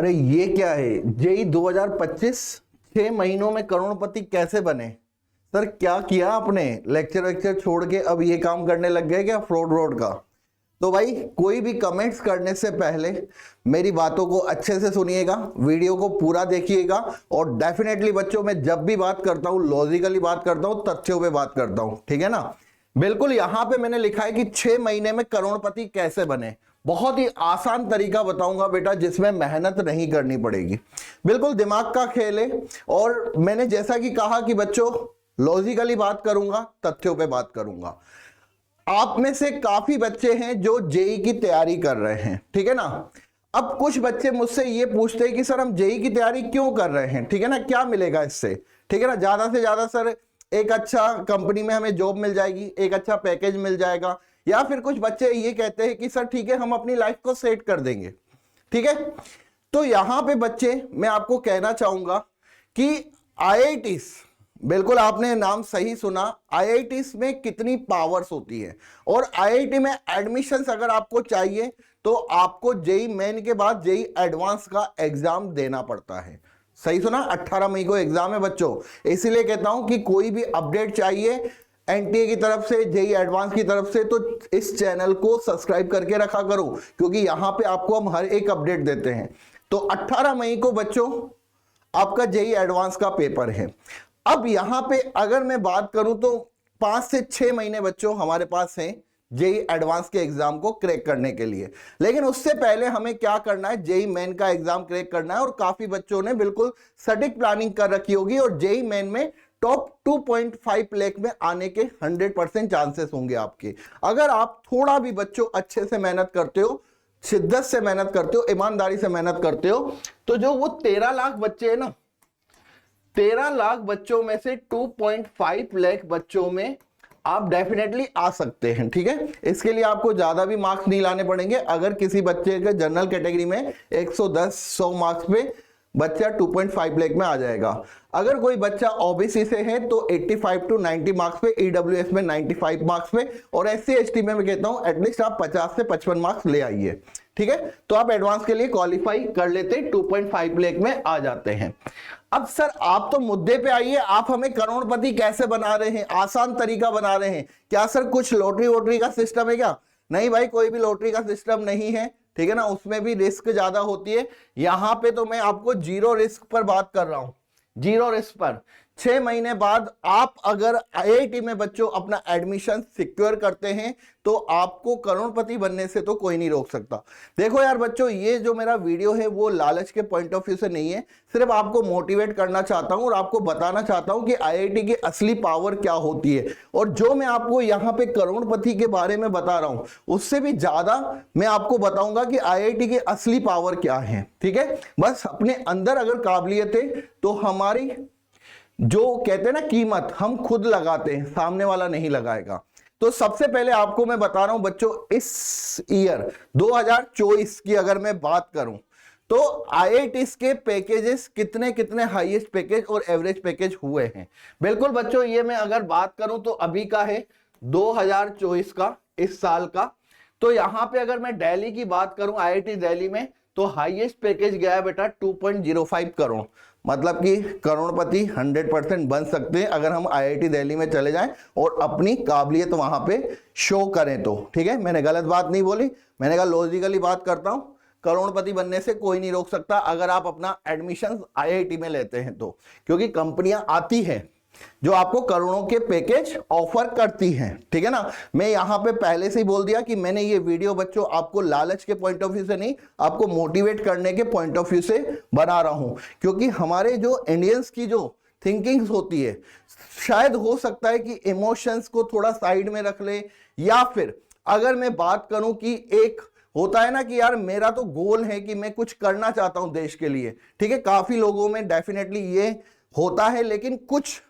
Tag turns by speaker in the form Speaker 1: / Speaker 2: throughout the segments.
Speaker 1: अरे ये क्या है, जेई 2025 6 महीनों में करोड़पति कैसे बने। सर क्या किया आपने, लेक्चर वेक्चर छोड़ के अब ये काम करने लग गए क्या, फ्रॉड रोड का। तो भाई कोई भी कमेंट्स करने से पहले मेरी बातों को अच्छे से सुनिएगा, वीडियो को पूरा देखिएगा। और डेफिनेटली बच्चों मैं जब भी बात करता हूं लॉजिकली बात करता हूं, तथ्यों पे बात करता हूं, ठीक है ना। बिल्कुल यहां पे मैंने लिखा है कि 6 महीने में करोड़पति कैसे बने। बहुत ही आसान तरीका बताऊंगा बेटा, जिसमें मेहनत नहीं करनी पड़ेगी, बिल्कुल दिमाग का खेल है। और मैंने जैसा कि कहा कि बच्चों लॉजिकली बात करूंगा, तथ्यों पे बात करूंगा। आप में से काफी बच्चे हैं जो जेई की तैयारी कर रहे हैं, ठीक है ना। अब कुछ बच्चे मुझसे ये पूछते हैं कि सर हम जेई की तैयारी क्यों कर रहे हैं, ठीक है ना, क्या मिलेगा इससे, ठीक है ना। ज्यादा से ज्यादा सर एक अच्छा कंपनी में हमें जॉब मिल जाएगी, एक अच्छा पैकेज मिल जाएगा, या फिर कुछ बच्चे ये कहते हैं कि सर ठीक है हम अपनी लाइफ को सेट कर देंगे, ठीक है। तो यहां पे बच्चे मैं आपको कहना चाहूंगा कि आईआईटीज, बिल्कुल आपने नाम सही सुना, आईआईटीज में कितनी पावर्स होती है। और आईआईटी में एडमिशंस अगर आपको चाहिए तो आपको जेई मेन के बाद जेई एडवांस का एग्जाम देना पड़ता है। सही सुना, 18 मई को एग्जाम है बच्चों। इसीलिए कहता हूं कि कोई भी अपडेट चाहिए एनटीए की तरफ से, जेई एडवांस की तरफ से, तो इस चैनल को सब्सक्राइब करके रखा करो, क्योंकि यहां पे आपको हम हर एक अपडेट देते हैं। तो 18 मई को बच्चों आपका जेई एडवांस का पेपर है। अब यहां पे अगर मैं बात करूं तो 5 से 6 महीने बच्चों हमारे पास हैं जेई एडवांस के एग्जाम को क्रैक करने के लिए। लेकिन उससे पहले हमें क्या करना है, जेई मेन का एग्जाम क्रैक करना है। और काफी बच्चों ने बिल्कुल सटीक प्लानिंग कर रखी होगी और जेई मेन में टॉप 2.5 लाख में आने के 100% चांसेस होंगे आपके। अगर आप थोड़ा भी बच्चों अच्छे से मेहनत करते हो, शिद्दत से मेहनत करते हो, ईमानदारी से मेहनत करते हो, तो जो वो 13 लाख बच्चे हैं ना, 13 लाख बच्चों में से 2.5 लाख बच्चों में आप डेफिनेटली आ सकते हैं, ठीक है। इसके लिए आपको ज्यादा भी मार्क्स नहीं लाने पड़ेंगे। अगर किसी बच्चे के जनरल कैटेगरी में 110-100 मार्क्स पे बच्चा 2.5 लाख में आ जाएगा। अगर कोई बच्चा ओबीसी से है तो 85 to 90 मार्क्स पे, ईडब्ल्यूएस में 95 मार्क्स पे, और एससी एसटी में मैं कहता हूं एटलीस्ट आप 50 से 55 मार्क्स ले आइए, ठीक है। तो आप एडवांस के लिए क्वालिफाई कर लेते, 2.5 लाख में आ जाते हैं। अब सर आप तो मुद्दे पे आइए, आप हमें करोड़पति कैसे बना रहे हैं, आसान तरीका बना रहे हैं क्या सर, कुछ लॉटरी वोटरी का सिस्टम है क्या। नहीं भाई, कोई भी लॉटरी का सिस्टम नहीं है, ठीक है ना, उसमें भी रिस्क ज्यादा होती है। यहां पे तो मैं आपको जीरो रिस्क पर बात कर रहा हूं, जीरो रिस्क पर। 6 महीने बाद आप अगर आईआईटी में बच्चों अपना एडमिशन सिक्योर करते हैं तो आपको करोड़पति बनने से तो कोई नहीं रोक सकता। देखो यार बच्चों, ये जो मेरा वीडियो है वो लालच के पॉइंट ऑफ व्यू से नहीं है, सिर्फ आपको मोटिवेट करना चाहता हूं और आपको बताना चाहता हूं कि आईआईटी की असली पावर क्या होती है। और जो मैं आपको यहाँ पे करोड़पति के बारे में बता रहा हूं, उससे भी ज्यादा मैं आपको बताऊंगा कि आईआईटी की असली पावर क्या है, ठीक है। बस अपने अंदर अगर काबिलियत है तो हमारी जो कहते हैं ना कीमत हम खुद लगाते हैं, सामने वाला नहीं लगाएगा। तो सबसे पहले आपको मैं बता रहा हूं बच्चों, इस ईयर 2024 की अगर मैं बात करूं तो आईआईटीज के पैकेजेस कितने कितने हाईएस्ट पैकेज और एवरेज पैकेज हुए हैं। बिल्कुल बच्चों, ये मैं अगर बात करूं तो अभी का है 2024 का, इस साल का। तो यहां पे अगर मैं दिल्ली की बात करूं, आईआईटी दिल्ली में, तो हाईएस्ट पैकेज गया है बेटा 2.05 करोड़। मतलब कि करोड़पति 100% बन सकते हैं अगर हम आईआईटी दिल्ली में चले जाएं और अपनी काबिलियत वहां पे शो करें तो, ठीक है। मैंने गलत बात नहीं बोली, मैंने कहा लॉजिकली बात करता हूं। करोड़पति बनने से कोई नहीं रोक सकता अगर आप अपना एडमिशन आईआईटी में लेते हैं तो, क्योंकि कंपनियां आती हैं जो आपको करोड़ों के पैकेज ऑफर करती हैं, ठीक है ना। मैं यहां पे पहले से ही बोल दिया कि मैंने ये वीडियो बच्चों आपको लालच के पॉइंट ऑफ व्यू से नहीं, आपको मोटिवेट करने के पॉइंट ऑफ व्यू से बना रहा हूं। क्योंकि हमारे जो इंडियंस की जो थिंकिंग्स होती है, शायद हो सकता है कि इमोशंस को थोड़ा साइड में रख ले, या फिर अगर मैं बात करूं कि एक होता है ना कि यार मेरा तो गोल है कि मैं कुछ करना चाहता हूं देश के लिए, ठीक है। काफी लोगों में डेफिनेटली ये होता है, लेकिन कुछ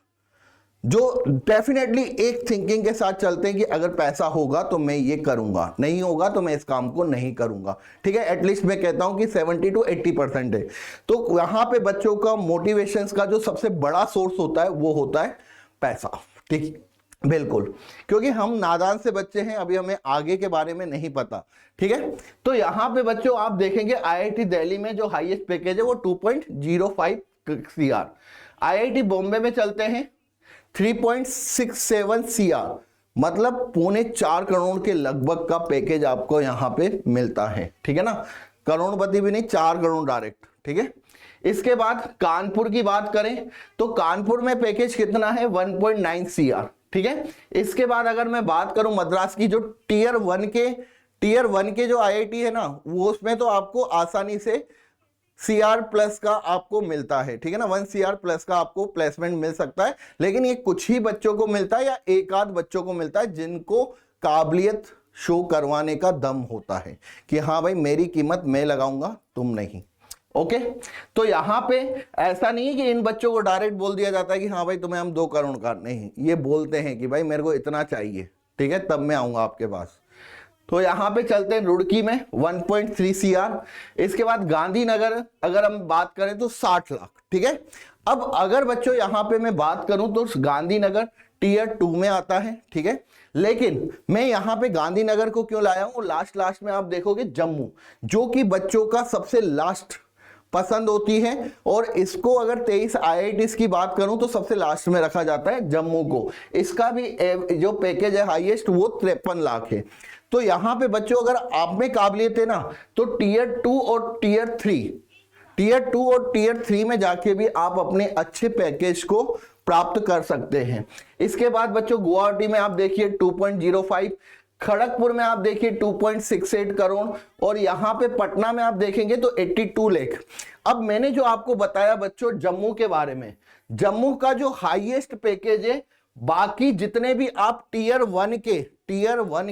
Speaker 1: जो डेफिनेटली एक थिंकिंग के साथ चलते हैं कि अगर पैसा होगा तो मैं ये करूंगा, नहीं होगा तो मैं इस काम को नहीं करूंगा, ठीक है। एटलीस्ट मैं कहता हूं कि 70 to 80% है। तो यहां पे बच्चों का मोटिवेशंस का जो सबसे बड़ा सोर्स होता है वो होता है पैसा, ठीक। बिल्कुल, क्योंकि हम नादान से बच्चे हैं, अभी हमें आगे के बारे में नहीं पता। ठीक है, तो यहाँ पे बच्चों आप देखेंगे आईआईटी दिल्ली में जो हाईएस्ट पैकेज है वो 2.05 CR, आईआईटी बॉम्बे में चलते हैं 3.67 CR, मतलब 3.25 करोड़ के लगभग का पैकेज आपको यहाँ पे मिलता है। ठीक है ना, करोड़पति भी नहीं, 4 करोड़ डायरेक्ट। ठीक है, इसके बाद कानपुर की बात करें तो कानपुर में पैकेज कितना है 1.9 CR। ठीक है, इसके बाद अगर मैं बात करूं मद्रास की, जो टीयर वन के जो आईआईटी है ना, वो उसमें तो आपको आसानी से CR प्लस का आपको मिलता है। ठीक है ना, 1 CR प्लस का आपको प्लेसमेंट मिल सकता है, लेकिन ये कुछ ही बच्चों को मिलता है या एक आध बच्चों को मिलता है जिनको काबिलियत शो करवाने का दम होता है कि हाँ भाई मेरी कीमत मैं लगाऊंगा, तुम नहीं। ओके, तो यहां पे ऐसा नहीं है कि इन बच्चों को डायरेक्ट बोल दिया जाता है कि हाँ भाई तुम्हें हम 2 करोड़ का, नहीं, ये बोलते हैं कि भाई मेरे को इतना चाहिए, ठीक है, तब मैं आऊंगा आपके पास। तो यहां पे चलते हैं रुड़की में 1.3 CR। इसके बाद गांधीनगर अगर हम बात करें तो 60 लाख। ठीक है, अब अगर बच्चों यहां पे मैं बात करूं तो गांधीनगर टीयर 2 में आता है। ठीक है, लेकिन मैं यहां पे गांधीनगर को क्यों लाया हूं, लास्ट में आप देखोगे जम्मू, जो कि बच्चों का सबसे लास्ट पसंद होती है, और इसको अगर 23 आईआईटीज की बात करूं तो सबसे लास्ट में रखा जाता है जम्मू को। इसका भी जो पैकेज है हाईएस्ट वो 53 लाख है। तो यहां पे बच्चों अगर आप में काबिलियत है ना, तो टीयर 2 और टीयर 3 में जाके भी आप अपने अच्छे पैकेज को प्राप्त कर सकते हैं। इसके बाद बच्चों गुवाहाटी में आप देखिए 2.05, खड़गपुर में आप देखिए 2.68 करोड़, और यहां पे पटना में आप देखेंगे तो 82 लाख। अब मैंने जो आपको बताया बच्चों जम्मू के बारे में, जम्मू का जो हाईएस्ट पैकेज है, बाकी जितने भी आप टीयर वन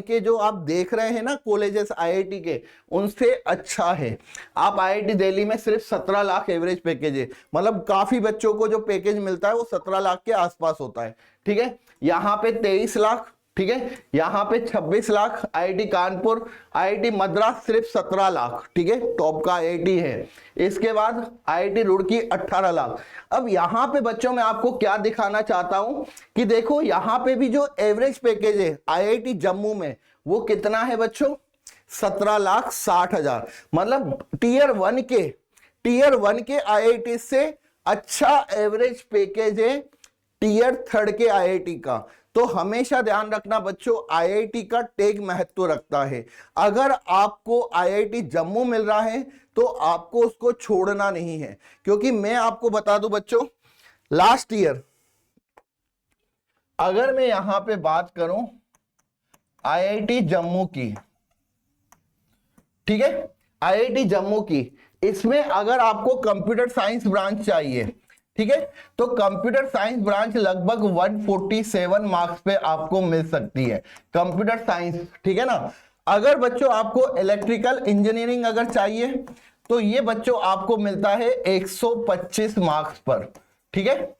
Speaker 1: के जो आप देख रहे हैं ना कॉलेजेस आईआईटी के, उनसे अच्छा है। आप आईआईटी दिल्ली में सिर्फ 17 लाख एवरेज पैकेज है, मतलब काफी बच्चों को जो पैकेज मिलता है वो 17 लाख के आसपास होता है। ठीक है, यहाँ पे 23 लाख। ठीक है, यहाँ पे 26 लाख आईआईटी कानपुर, आईआईटी मद्रास सिर्फ 17 लाख। ठीक है, टॉप का आईआईटी है। इसके बाद आईआईटी रुड़की 18 लाख। अब यहाँ पे बच्चों मैं आपको क्या दिखाना चाहता हूं कि देखो यहाँ पे भी जो एवरेज पैकेज है आईआईटी जम्मू में वो कितना है बच्चों, 17,60,000। मतलब टीयर वन के आईआईटी से अच्छा एवरेज पैकेज है टीयर 3 के आईआईटी का। तो हमेशा ध्यान रखना बच्चों, आईआईटी का टैग महत्व रखता है। अगर आपको आईआईटी जम्मू मिल रहा है तो आपको उसको छोड़ना नहीं है, क्योंकि मैं आपको बता दूं बच्चों, लास्ट ईयर अगर मैं यहां पे बात करूं आईआईटी जम्मू की, ठीक है, आईआईटी जम्मू की, इसमें अगर आपको कंप्यूटर साइंस ब्रांच चाहिए, ठीक है, तो कंप्यूटर साइंस ब्रांच लगभग 147 मार्क्स पे आपको मिल सकती है कंप्यूटर साइंस। ठीक है ना, अगर बच्चों आपको इलेक्ट्रिकल इंजीनियरिंग अगर चाहिए तो ये बच्चों आपको मिलता है 125 मार्क्स पर। ठीक है,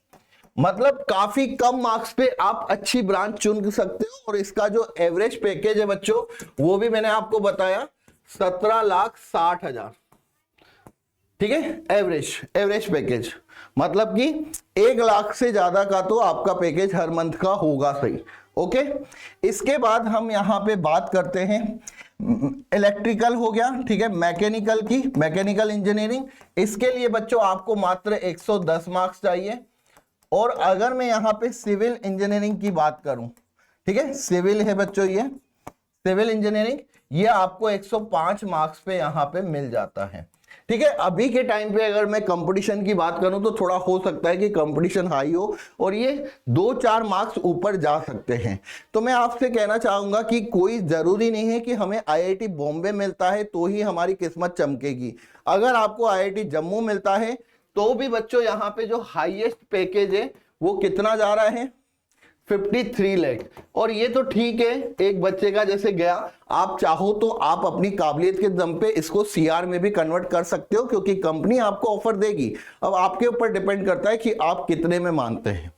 Speaker 1: मतलब काफी कम मार्क्स पे आप अच्छी ब्रांच चुन सकते हो, और इसका जो एवरेज पैकेज है बच्चों वो भी मैंने आपको बताया 17,60,000। ठीक है, एवरेज पैकेज, मतलब कि 1 लाख से ज्यादा का तो आपका पैकेज हर मंथ का होगा सही। ओके, इसके बाद हम यहां पे बात करते हैं इलेक्ट्रिकल हो गया, ठीक है, मैकेनिकल इंजीनियरिंग, इसके लिए बच्चों आपको मात्र 110 मार्क्स चाहिए। और अगर मैं यहां पे सिविल इंजीनियरिंग की बात करूं, ठीक है, सिविल है बच्चों, ये सिविल इंजीनियरिंग, ये आपको 105 मार्क्स पे यहां पे मिल जाता है। ठीक है, अभी के टाइम पे अगर मैं कंपटीशन की बात करूं तो थोड़ा हो सकता है कि कंपटीशन हाई हो और ये 2-4 मार्क्स ऊपर जा सकते हैं। तो मैं आपसे कहना चाहूंगा कि कोई जरूरी नहीं है कि हमें आईआईटी बॉम्बे मिलता है तो ही हमारी किस्मत चमकेगी। अगर आपको आईआईटी जम्मू मिलता है तो भी बच्चों यहाँ पे जो हाईएस्ट पैकेज है वो कितना जा रहा है, 53 लाख। और ये तो ठीक है, एक बच्चे का जैसे गया, आप चाहो तो आप अपनी काबिलियत के दम पे इसको सीआर में भी कन्वर्ट कर सकते हो, क्योंकि कंपनी आपको ऑफर देगी। अब आपके ऊपर डिपेंड करता है कि आप कितने में मानते हैं।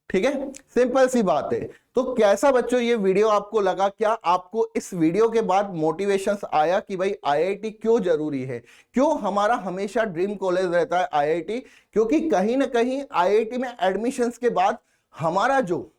Speaker 1: ठीक है, सिंपल सी बात है। तो कैसा बच्चों ये वीडियो आपको लगा? क्या आपको इस वीडियो के बाद मोटिवेशन आया कि भाई आईआईटी क्यों जरूरी है, क्यों हमारा हमेशा ड्रीम कॉलेज रहता है आईआईटी? क्योंकि कहीं ना कहीं आईआईटी में एडमिशंस के बाद हमारा जो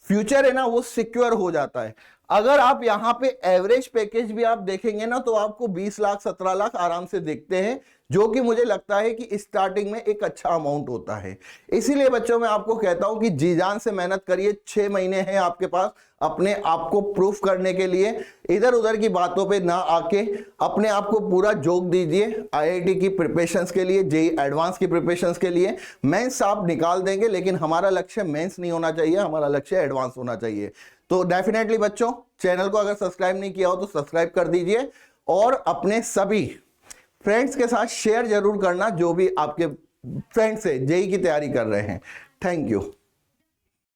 Speaker 1: फ्यूचर है ना वो सिक्योर हो जाता है। अगर आप यहाँ पे एवरेज पैकेज भी आप देखेंगे ना तो आपको 20 लाख 17 लाख आराम से देखते हैं, जो कि मुझे लगता है कि स्टार्टिंग में एक अच्छा अमाउंट होता है। इसीलिए बच्चों मैं आपको कहता हूं कि जी जान से मेहनत करिए। 6 महीने हैं आपके पास अपने आप को प्रूफ करने के लिए। इधर उधर की बातों पे ना आके अपने आप को पूरा जोक दीजिए आईआईटी की प्रिपरेशंस के लिए, जेईई एडवांस की प्रिपरेशंस के लिए। मेंस आप निकाल देंगे, लेकिन हमारा लक्ष्य मेंस नहीं होना चाहिए, हमारा लक्ष्य एडवांस होना चाहिए। तो डेफिनेटली बच्चों, चैनल को अगर सब्सक्राइब नहीं किया हो तो सब्सक्राइब कर दीजिए, और अपने सभी फ्रेंड्स के साथ शेयर जरूर करना जो भी आपके फ्रेंड्स है जेईई की तैयारी कर रहे हैं। Thank you.